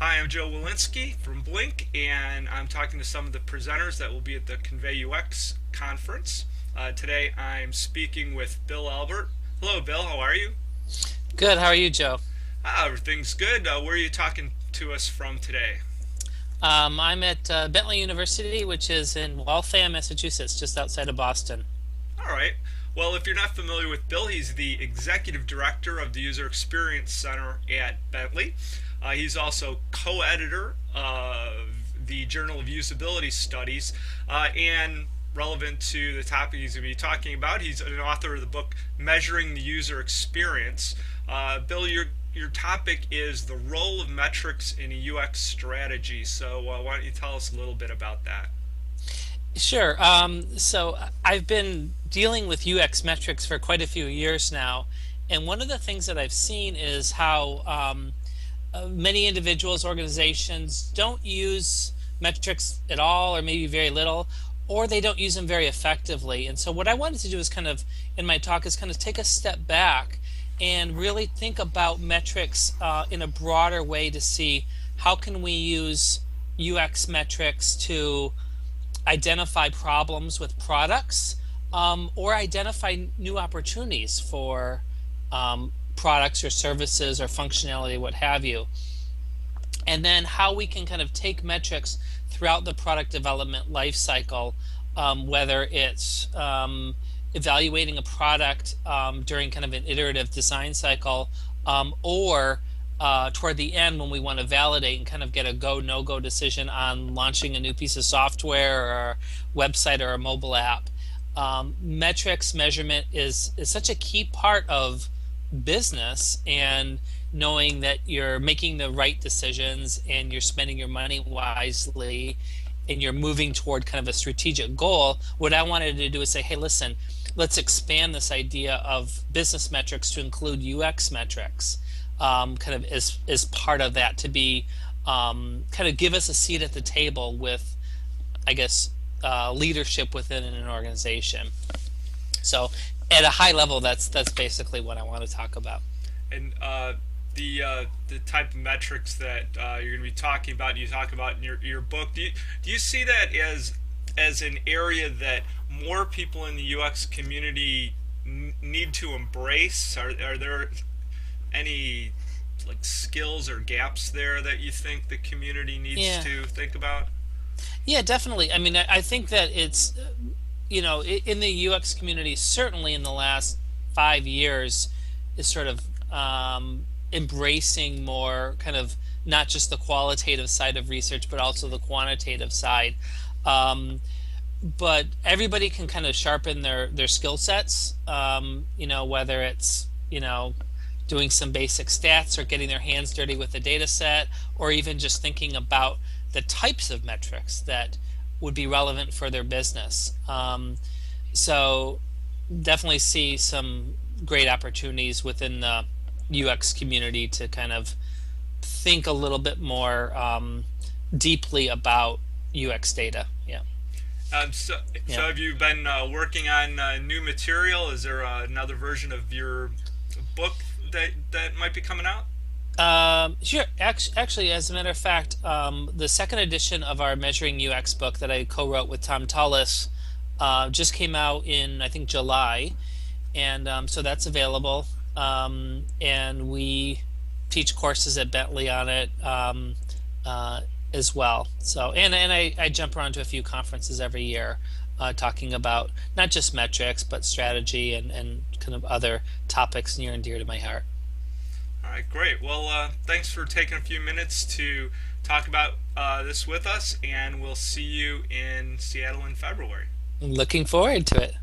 Hi, I'm Joe Walensky from Blink, and I'm talking to some of the presenters that will be at the ConveyUX conference. Today I'm speaking with Bill Albert. Hello, Bill. How are you? Good. How are you, Joe? Everything's good. Where are you talking to us from today? I'm at Bentley University, which is in Waltham, Massachusetts, just outside of Boston. All right. Well, if you're not familiar with Bill, he's the executive director of the User Experience Center at Bentley. He's also co-editor of the Journal of Usability Studies, and relevant to the topic he's going to be talking about, he's an author of the book Measuring the User Experience. Bill, your topic is the role of metrics in a UX strategy. So why don't you tell us a little bit about that? Sure. So I've been dealing with UX metrics for quite a few years now, and one of the things that I've seen is how many individuals, organizations don't use metrics at all, or maybe very little, or they don't use them very effectively. And so what I wanted to do is kind of, in my talk, is kind of take a step back and really think about metrics in a broader way to see how can we use UX metrics to identify problems with products, or identify new opportunities for products or services or functionality, what have you. And then how we can kind of take metrics throughout the product development life cycle, whether it's evaluating a product during kind of an iterative design cycle, or toward the end when we want to validate and kind of get a go, no-go decision on launching a new piece of software or a website or a mobile app. Metrics measurement is such a key part of business, and knowing that you're making the right decisions and you're spending your money wisely and you're moving toward kind of a strategic goal. What I wanted to do is say, hey, listen, let's expand this idea of business metrics to include UX metrics, kind of as part of that, to be kind of give us a seat at the table with, I guess, leadership within an organization. So at a high level, that's basically what I want to talk about. And the type of metrics that you're going to be talking about, you talk about in your book. Do you see that as an area that more people in the UX community need to embrace? Are there any like skills or gaps there that you think the community needs Yeah. to think about? Yeah, definitely. I mean, I think that it's, in the UX community, certainly in the last 5 years, is sort of embracing more kind of not just the qualitative side of research, but also the quantitative side. Um, but everybody can kind of sharpen their skill sets, whether it's, doing some basic stats or getting their hands dirty with the data set, or even just thinking about the types of metrics that would be relevant for their business. So definitely see some great opportunities within the UX community to kind of think a little bit more deeply about UX data. Yeah. So Yeah. have you been working on new material? Is there another version of your book that might be coming out? Sure. Actually, as a matter of fact, the second edition of our Measuring UX book that I co-wrote with Tom Tullis just came out in, I think, July, and so that's available. And we teach courses at Bentley on it, as well. So, and I jump around to a few conferences every year, talking about not just metrics, but strategy and kind of other topics near and dear to my heart. All right, great. Well, thanks for taking a few minutes to talk about this with us, and we'll see you in Seattle in February. Looking forward to it.